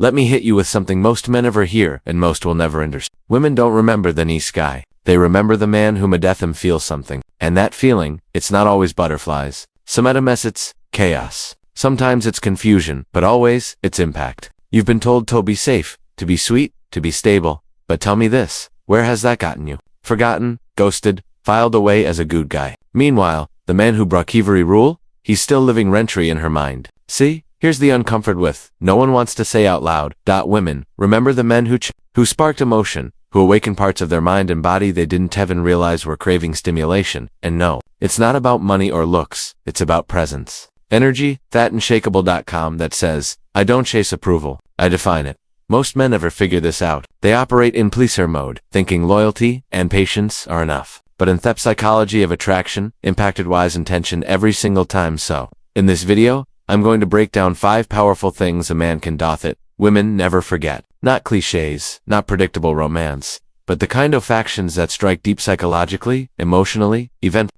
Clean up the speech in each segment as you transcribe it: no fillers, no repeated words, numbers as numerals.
Let me hit you with something most men ever hear and most will never understand. Women don't remember the nice guy. They remember the man who made them feel something. And that feeling, it's not always butterflies. Sometimes it's chaos. Sometimes it's confusion, but always, it's impact. You've been told to be safe, to be sweet, to be stable. But tell me this, where has that gotten you? Forgotten, ghosted, filed away as a good guy. Meanwhile, the man who brought every rule, he's still living rent-free in her mind. See? Here's the uncomfort with, no one wants to say out loud, women, remember the men who sparked emotion, who awakened parts of their mind and body they didn't even realize were craving stimulation. And no, it's not about money or looks, it's about presence. Energy, that Unshakable.com that says, I don't chase approval, I define it. Most men never figure this out. They operate in pleaser mode, thinking loyalty and patience are enough. But in the psychology of attraction, impacted wise intention every single time so. In this video, I'm going to break down 5 powerful things a man can doth it. Women never forget. Not cliches, not predictable romance, but the kind of factions that strike deep psychologically, emotionally,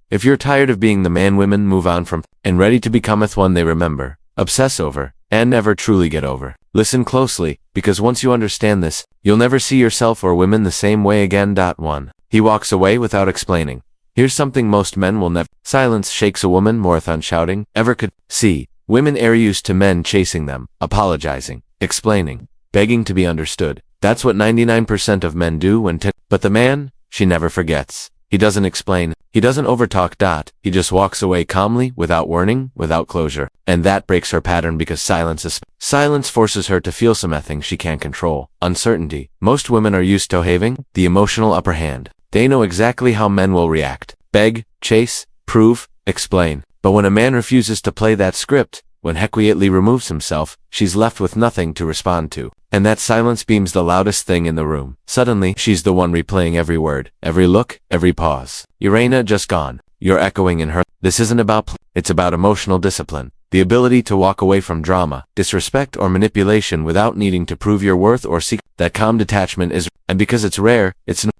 If you're tired of being the man women move on from, and ready to becometh one they remember, obsess over, and never truly get over. Listen closely, because once you understand this, you'll never see yourself or women the same way again. 1. He walks away without explaining. Here's something most men will never. Silence shakes a woman more than shouting ever could. See, women are used to men chasing them, apologizing, explaining, begging to be understood. That's what 99% of men do but the man, she never forgets. He doesn't explain, he doesn't overtalk. He just walks away calmly, without warning, without closure. And that breaks her pattern because silence forces her to feel something she can't control. Uncertainty. Most women are used to having the emotional upper hand. They know exactly how men will react. Beg, chase, prove, explain. But when a man refuses to play that script, when he quietly removes himself, she's left with nothing to respond to. And that silence beams the loudest thing in the room. Suddenly, she's the one replaying every word, every look, every pause. Urena just gone. You're echoing in her. This isn't about it's about emotional discipline. The ability to walk away from drama, disrespect, or manipulation without needing to prove your worth or seek. That calm detachment is, and because it's rare,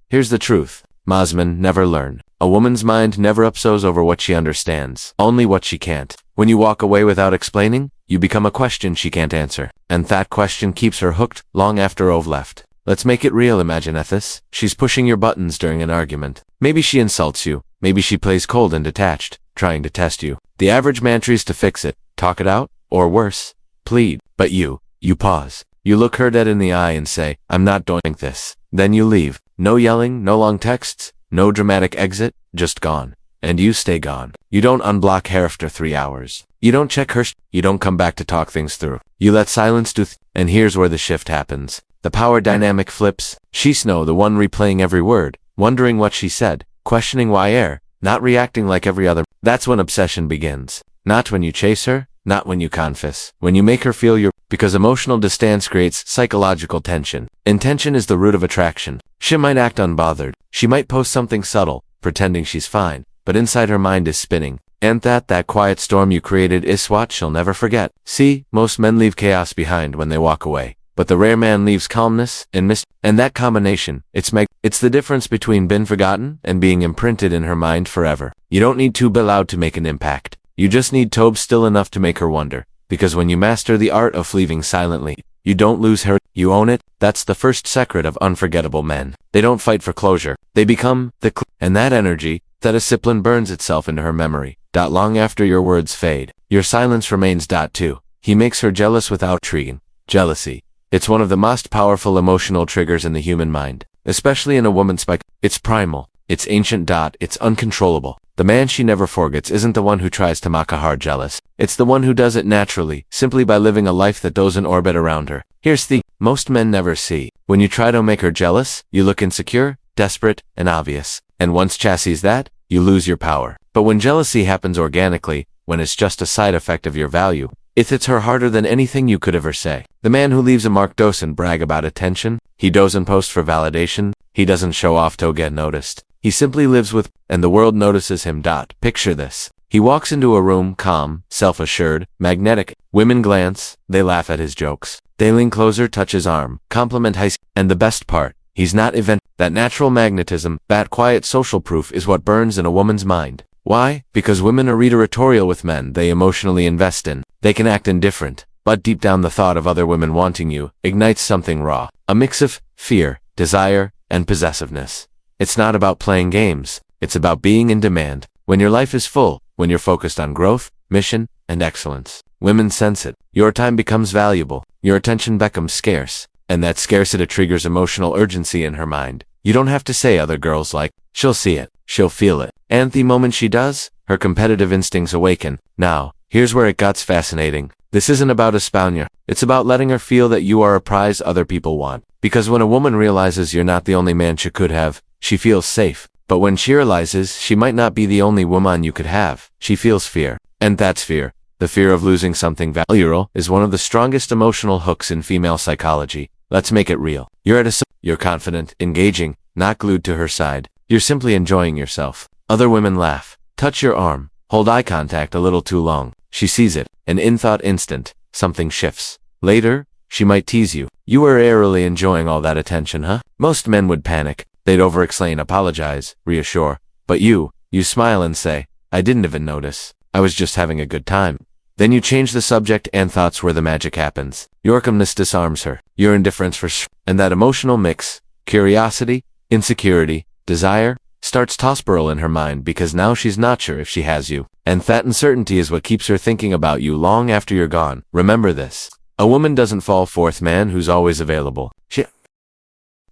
here's the truth. Masmen never learn. A woman's mind never obsesses over what she understands, only what she can't. When you walk away without explaining, you become a question she can't answer. And that question keeps her hooked, long after you've left. Let's make it real. Imagine this. She's pushing your buttons during an argument. Maybe she insults you. Maybe she plays cold and detached, trying to test you. The average man tries to fix it, talk it out, or worse, plead. But you pause. You look her dead in the eye and say, I'm not doing this. Then you leave. No yelling, no long texts, no dramatic exit, just gone. And you stay gone. You don't unblock her after 3 hours. You don't check her. You don't come back to talk things through. You let silence do and here's where the shift happens. The power dynamic flips. She's the one replaying every word, wondering what she said, questioning why not reacting like every other. That's when obsession begins. Not when you chase her, not when you confess. When you make her feel because emotional distance creates psychological tension. Intention is the root of attraction. She might act unbothered. She might post something subtle, pretending she's fine. But inside her mind is spinning. And that quiet storm you created is what she'll never forget. See, most men leave chaos behind when they walk away. But the rare man leaves calmness and and that combination, it's the difference between being forgotten and being imprinted in her mind forever. You don't need to be loud to make an impact. You just need to be still enough to make her wonder. Because when you master the art of leaving silently, you don't lose her, you own it. That's the first secret of unforgettable men. They don't fight for closure. They become and that energy, that discipline burns itself into her memory. Long after your words fade, your silence remains. 2. He makes her jealous without intriguing. Jealousy. It's one of the most powerful emotional triggers in the human mind, especially in a woman's It's primal. It's ancient. It's uncontrollable. The man she never forgets isn't the one who tries to make her jealous. It's the one who does it naturally, simply by living a life that doesn't orbit around her. Here's the most men never see. When you try to make her jealous, you look insecure, desperate, and obvious. And once she sees that, you lose your power. But when jealousy happens organically, when it's just a side effect of your value, it hits her harder than anything you could ever say. The man who leaves a mark doesn't brag about attention. He doesn't post for validation. He doesn't show off to get noticed. He simply lives with, and the world notices him. Picture this. He walks into a room, calm, self-assured, magnetic. Women glance, they laugh at his jokes. They lean closer, touch his arm, compliment his, and the best part, he's not that natural magnetism, that quiet social proof is what burns in a woman's mind. Why? Because women are territorial with men they emotionally invest in. They can act indifferent, but deep down the thought of other women wanting you ignites something raw, a mix of fear, desire, and possessiveness. It's not about playing games, it's about being in demand. When your life is full, when you're focused on growth, mission, and excellence, women sense it. Your time becomes valuable, your attention becomes scarce, and that scarcity triggers emotional urgency in her mind. You don't have to say other girls like, she'll see it, she'll feel it. And the moment she does, her competitive instincts awaken. Now, here's where it gets fascinating. This isn't about espionage. It's about letting her feel that you are a prize other people want. Because when a woman realizes you're not the only man she could have, she feels safe. But when she realizes she might not be the only woman you could have, she feels fear. And that's fear. The fear of losing something valuable is one of the strongest emotional hooks in female psychology. Let's make it real. You're confident, engaging, not glued to her side. You're simply enjoying yourself. Other women laugh, touch your arm, hold eye contact a little too long. She sees it, and in that instant, something shifts. Later, she might tease you. You were airily enjoying all that attention, huh? Most men would panic. They'd overexplain, apologize, reassure. But you smile and say, I didn't even notice. I was just having a good time. Then you change the subject and thoughts where the magic happens. Your calmness disarms her. Your indifference and that emotional mix, curiosity, insecurity, desire, starts to swirl in her mind because now she's not sure if she has you. And that uncertainty is what keeps her thinking about you long after you're gone. Remember this. A woman doesn't fall for the man who's always available. She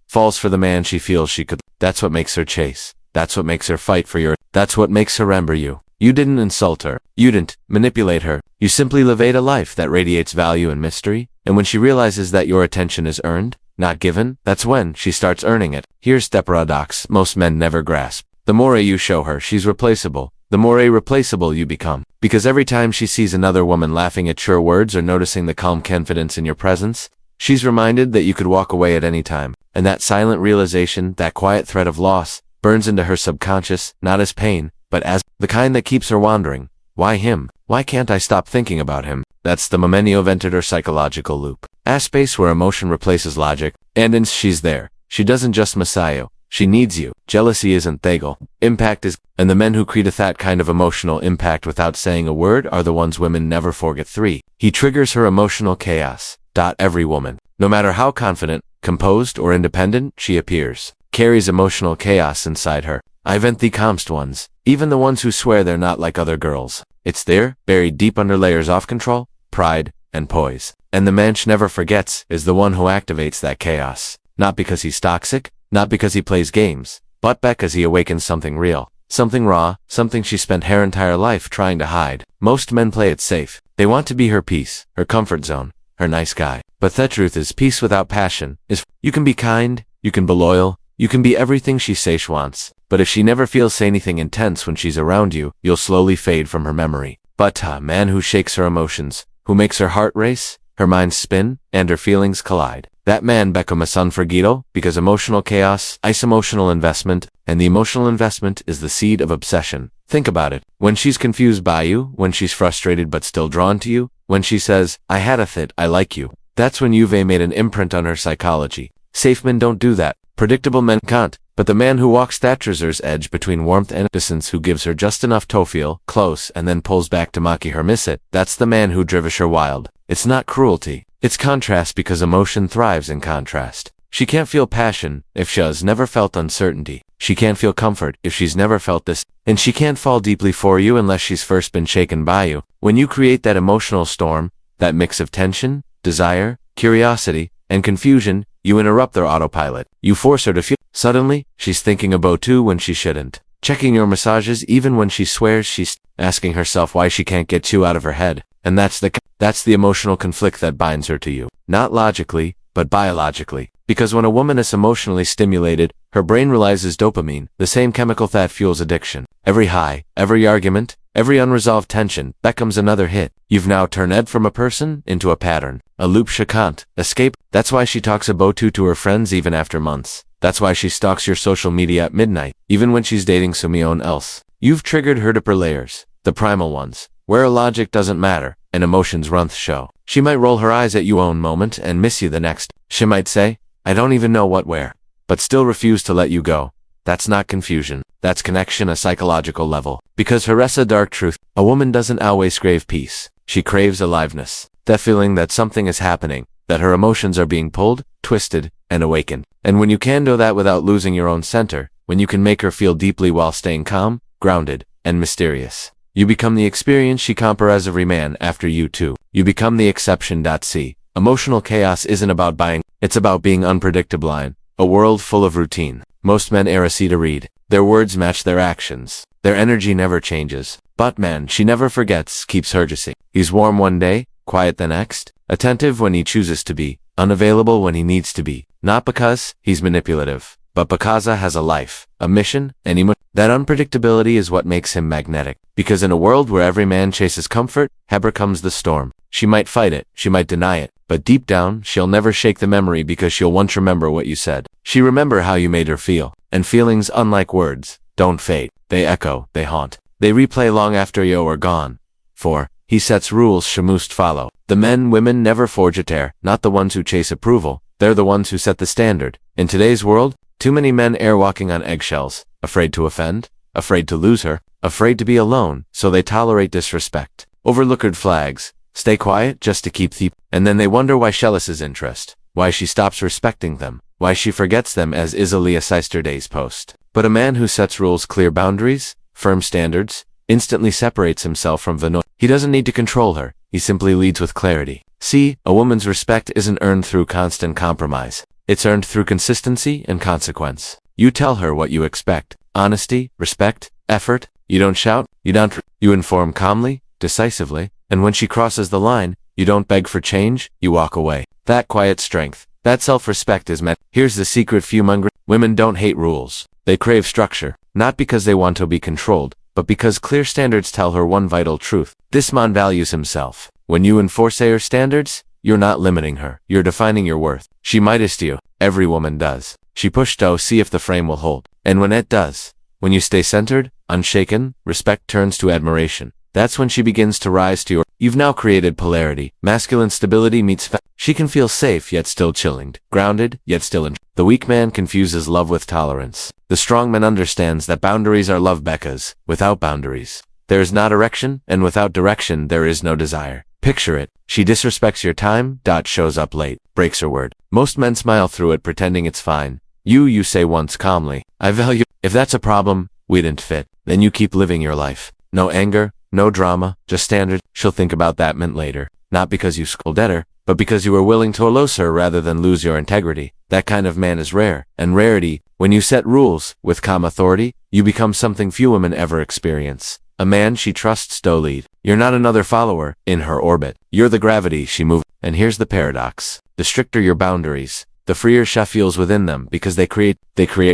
falls for the man she feels she could. That's what makes her chase. That's what makes her fight for your. That's what makes her remember you. You didn't insult her. You didn't manipulate her. You simply live a life that radiates value and mystery. And when she realizes that your attention is earned, not given, that's when she starts earning it. Here's the paradox most men never grasp. The more you show her she's replaceable, the more irreplaceable you become. Because every time she sees another woman laughing at your words or noticing the calm confidence in your presence, she's reminded that you could walk away at any time. And that silent realization, that quiet threat of loss, burns into her subconscious, not as pain, but as the kind that keeps her wandering. Why him? Why can't I stop thinking about him? That's the memento of entered her psychological loop. A space where emotion replaces logic, and she's there. She doesn't just messiah you. She needs you. Jealousy isn't thegal. Impact is, and the men who create that kind of emotional impact without saying a word are the ones women never forget. 3. He triggers her emotional chaos. Every woman, no matter how confident, composed, or independent she appears, carries emotional chaos inside her. I vent the calmest ones, even the ones who swear they're not like other girls. It's there, buried deep under layers of control, pride, and poise. And the man she never forgets is the one who activates that chaos. Not because he's toxic, not because he plays games, but because he awakens something real, something raw, something she spent her entire life trying to hide. Most men play it safe. They want to be her peace, her comfort zone, her nice guy. But the truth is, peace without passion is, you can be kind, you can be loyal, you can be everything she says she wants. But if she never feels anything intense when she's around you, you'll slowly fade from her memory. But a man who shakes her emotions, who makes her heart race, her mind spin, and her feelings collide, that man becomes unforgettable, because emotional chaos is emotional investment, and the emotional investment is the seed of obsession. Think about it. When she's confused by you, when she's frustrated but still drawn to you, when she says, I had a fit, I like you, that's when you've made an imprint on her psychology. Safe men don't do that. Predictable men can't. But the man who walks that treasure's edge between warmth and distance, who gives her just enough to feel close and then pulls back to make her miss it, that's the man who drives her wild. It's not cruelty. It's contrast, because emotion thrives in contrast. She can't feel passion if she has never felt uncertainty. She can't feel comfort if she's never felt this. And she can't fall deeply for you unless she's first been shaken by you. When you create that emotional storm, that mix of tension, desire, curiosity, and confusion, you interrupt their autopilot. You force her to feel. Suddenly, she's thinking about you when she shouldn't. Checking your massages even when she swears she's asking herself why she can't get you out of her head. And that's the emotional conflict that binds her to you. Not logically, but biologically. Because when a woman is emotionally stimulated, her brain realizes dopamine, the same chemical that fuels addiction. Every high, every argument, every unresolved tension becomes another hit. You've now turned Ed from a person into a pattern, a loop she can't escape. That's why she talks about you to her friends even after months. That's why she stalks your social media at midnight, even when she's dating someone else. You've triggered her deeper layers, the primal ones, where logic doesn't matter, and emotions run the show. She might roll her eyes at you one moment and miss you the next. She might say, I don't even know what where, but still refuse to let you go. That's not confusion. That's connection, a psychological level. Because here's a dark truth. A woman doesn't always crave peace. She craves aliveness. That feeling that something is happening, that her emotions are being pulled, twisted, and awakened. And when you can do that without losing your own center, when you can make her feel deeply while staying calm, grounded, and mysterious, you become the experience she compares every man after you too. You become the exception. See, emotional chaos isn't about buying, it's about being unpredictable in a world full of routine. Most men are easy to read. Their words match their actions. Their energy never changes. But man, she never forgets, keeps urging. He's warm one day, quiet the next, attentive when he chooses to be, unavailable when he needs to be. Not because he's manipulative, but because he has a life, a mission, and emotion. That unpredictability is what makes him magnetic. Because in a world where every man chases comfort, Heber comes the storm. She might fight it, she might deny it, but deep down, she'll never shake the memory because she'll once remember what you said. She remember how you made her feel. And feelings, unlike words, don't fade. They echo, they haunt. They replay long after you are gone. For he sets rules she must follow. The men, women never forge a tear, not the ones who chase approval. They're the ones who set the standard. In today's world, too many men are walking on eggshells, afraid to offend, afraid to lose her, afraid to be alone, so they tolerate disrespect. Overlook red flags, stay quiet just to keep the, and then they wonder why she loses interest, why she stops respecting them, why she forgets them as easily as yesterday's post. But a man who sets rules, clear boundaries, firm standards, instantly separates himself from the noise. He doesn't need to control her, he simply leads with clarity. See, a woman's respect isn't earned through constant compromise. It's earned through consistency and consequence. You tell her what you expect. Honesty, respect, effort. You don't shout, you inform calmly, decisively, and when she crosses the line, you don't beg for change, you walk away. That quiet strength, that self-respect is met. Here's the secret few women don't hate rules. They crave structure, not because they want to be controlled, but because clear standards tell her one vital truth. This man values himself. When you enforce her standards, you're not limiting her, you're defining your worth. She might ist you, every woman does. She pushed to see if the frame will hold. And when it does, when you stay centered, unshaken, respect turns to admiration. That's when she begins to rise to your. You've now created polarity. Masculine stability meets she can feel safe yet still chilling, grounded yet still in. The weak man confuses love with tolerance. The strong man understands that boundaries are love because, without boundaries, there is not erection, and without direction there is no desire. Picture it. She disrespects your time, shows up late, breaks her word. Most men smile through it pretending it's fine. You say once calmly, I value. If that's a problem, we didn't fit. Then you keep living your life. No anger, no drama, just standard. She'll think about that mint later. Not because you scolded her, but because you were willing to lose her rather than lose your integrity. That kind of man is rare, and rarity, when you set rules, with calm authority, you become something few women ever experience. A man she trusts to lead. You're not another follower, in her orbit. You're the gravity she moves. And here's the paradox. The stricter your boundaries, the freer she feels within them because they create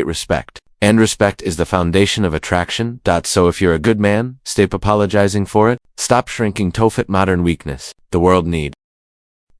respect. And respect is the foundation of attraction. So if you're a good man, stop apologizing for it. Stop shrinking to fit modern weakness. The world need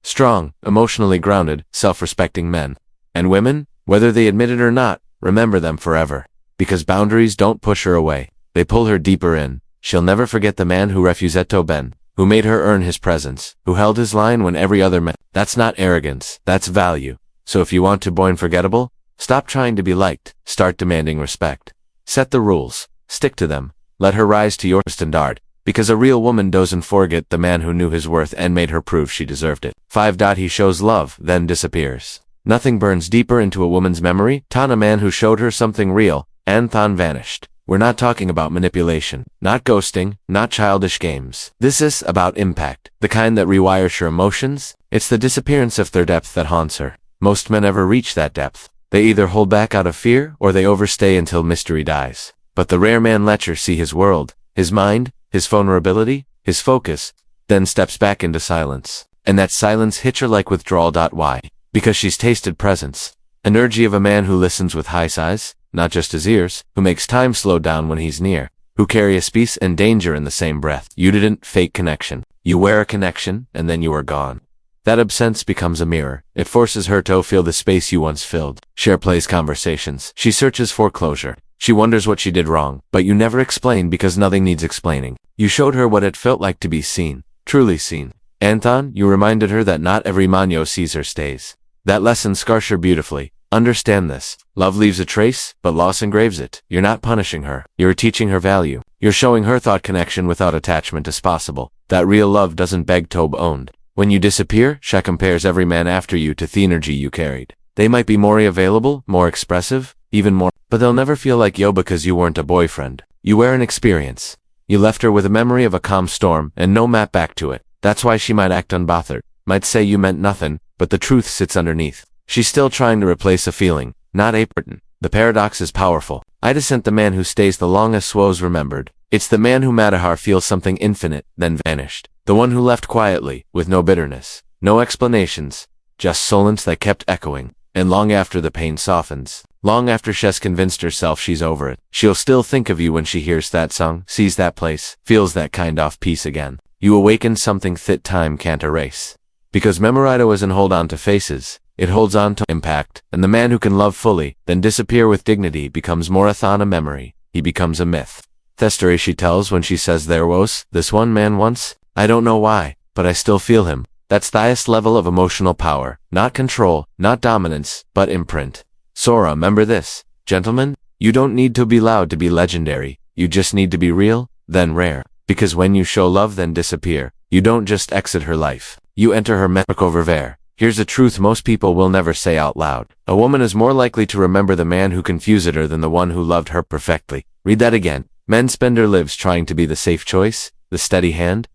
strong, emotionally grounded, self-respecting men. And women, whether they admit it or not, remember them forever. Because boundaries don't push her away. They pull her deeper in. She'll never forget the man who refused to bend, who made her earn his presence, who held his line when every other man. That's not arrogance, that's value. So if you want to be unforgettable, stop trying to be liked, start demanding respect. Set the rules, stick to them, let her rise to your standard, because a real woman doesn't forget the man who knew his worth and made her prove she deserved it. 5. He shows love, then disappears. Nothing burns deeper into a woman's memory than a man who showed her something real, and then vanished. We're not talking about manipulation, not ghosting, not childish games. This is about impact, the kind that rewires her emotions. It's the disappearance of their depth that haunts her. Most men never reach that depth. They either hold back out of fear or they overstay until mystery dies. But the rare man lets her see his world, his mind, his vulnerability, his focus, then steps back into silence. And that silence hits her like withdrawal. Why? Because she's tasted presence. Energy of a man who listens with high sighs, not just his ears, who makes time slow down when he's near, who carries peace and danger in the same breath. You didn't fake connection. You wear a connection, and then you are gone. That absence becomes a mirror. It forces her to feel the space you once filled. Cher plays conversations. She searches for closure. She wonders what she did wrong, but you never explain because nothing needs explaining. You showed her what it felt like to be seen, truly seen. Anton, you reminded her that not every man sees her stays. That lesson scars her beautifully. Understand this. Love leaves a trace, but loss engraves it. You're not punishing her. You're teaching her value. You're showing her thought connection without attachment is possible. That real love doesn't beg to be owned. When you disappear, she compares every man after you to the energy you carried. They might be more available, more expressive, even more, but they'll never feel like yo because you weren't a boyfriend. You were an experience. You left her with a memory of a calm storm and no map back to it. That's why she might act unbothered, might say you meant nothing, but the truth sits underneath. She's still trying to replace a feeling, not a person. The paradox is powerful. I dissent the man who stays the longest was remembered. It's the man who Matahar feels something infinite, then vanished. The one who left quietly, with no bitterness, no explanations, just silence that kept echoing. And long after the pain softens, long after she's convinced herself she's over it, she'll still think of you when she hears that song, sees that place, feels that kind of peace again. You awaken something that time can't erase. Because Memorito isn't hold on to faces, it holds on to impact, and the man who can love fully, then disappear with dignity becomes more than a memory, he becomes a myth. The story she tells when she says there was this one man once, I don't know why, but I still feel him. That's the highest level of emotional power, not control, not dominance, but imprint. So remember this, gentlemen, you don't need to be loud to be legendary, you just need to be real, then rare. Because when you show love then disappear, you don't just exit her life, you enter her metric. Here's a truth most people will never say out loud. A woman is more likely to remember the man who confused her than the one who loved her perfectly. Read that again. Men spend their lives trying to be the safe choice, the steady hand,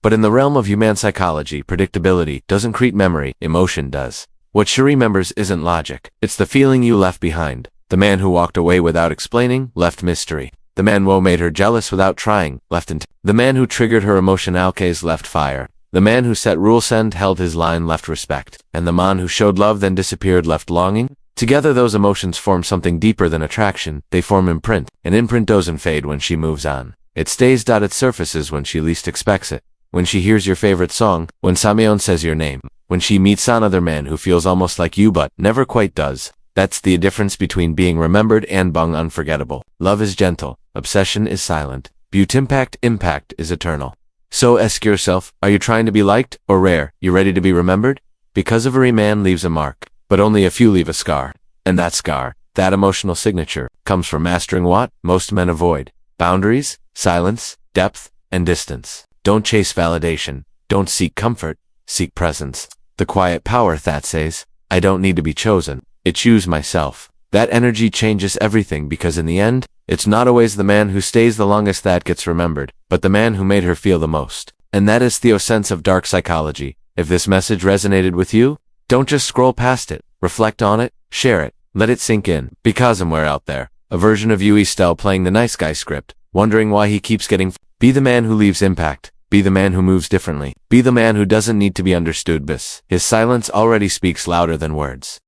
but in the realm of human psychology, predictability doesn't create memory, emotion does. What she remembers isn't logic, it's the feeling you left behind. The man who walked away without explaining, left mystery. The man who made her jealous without trying, left intent. The man who triggered her emotionalques left fire. The man who set rules and held his line left respect. And the man who showed love then disappeared left longing. Together those emotions form something deeper than attraction, they form imprint. An imprint doesn't fade when she moves on. It stays. It surfaces when she least expects it. When she hears your favorite song, when Samion says your name, when she meets another man who feels almost like you but never quite does. That's the difference between being remembered and being unforgettable. Love is gentle, obsession is silent, impact is eternal. So ask yourself, are you trying to be liked or rare? You ready to be remembered? Because every man leaves a mark, but only a few leave a scar. And that scar, that emotional signature, comes from mastering what most men avoid. Boundaries, silence, depth, and distance. Don't chase validation. Don't seek comfort. Seek presence. The quiet power that says, I don't need to be chosen. I choose myself. That energy changes everything because in the end, it's not always the man who stays the longest that gets remembered, but the man who made her feel the most. And that is the sense of dark psychology. If this message resonated with you, don't just scroll past it. Reflect on it, share it, let it sink in. Because somewhere out there, a version of you is still playing the nice guy script, wondering why he keeps getting. Be the man who leaves impact. Be the man who moves differently. Be the man who doesn't need to be understood, but his silence already speaks louder than words.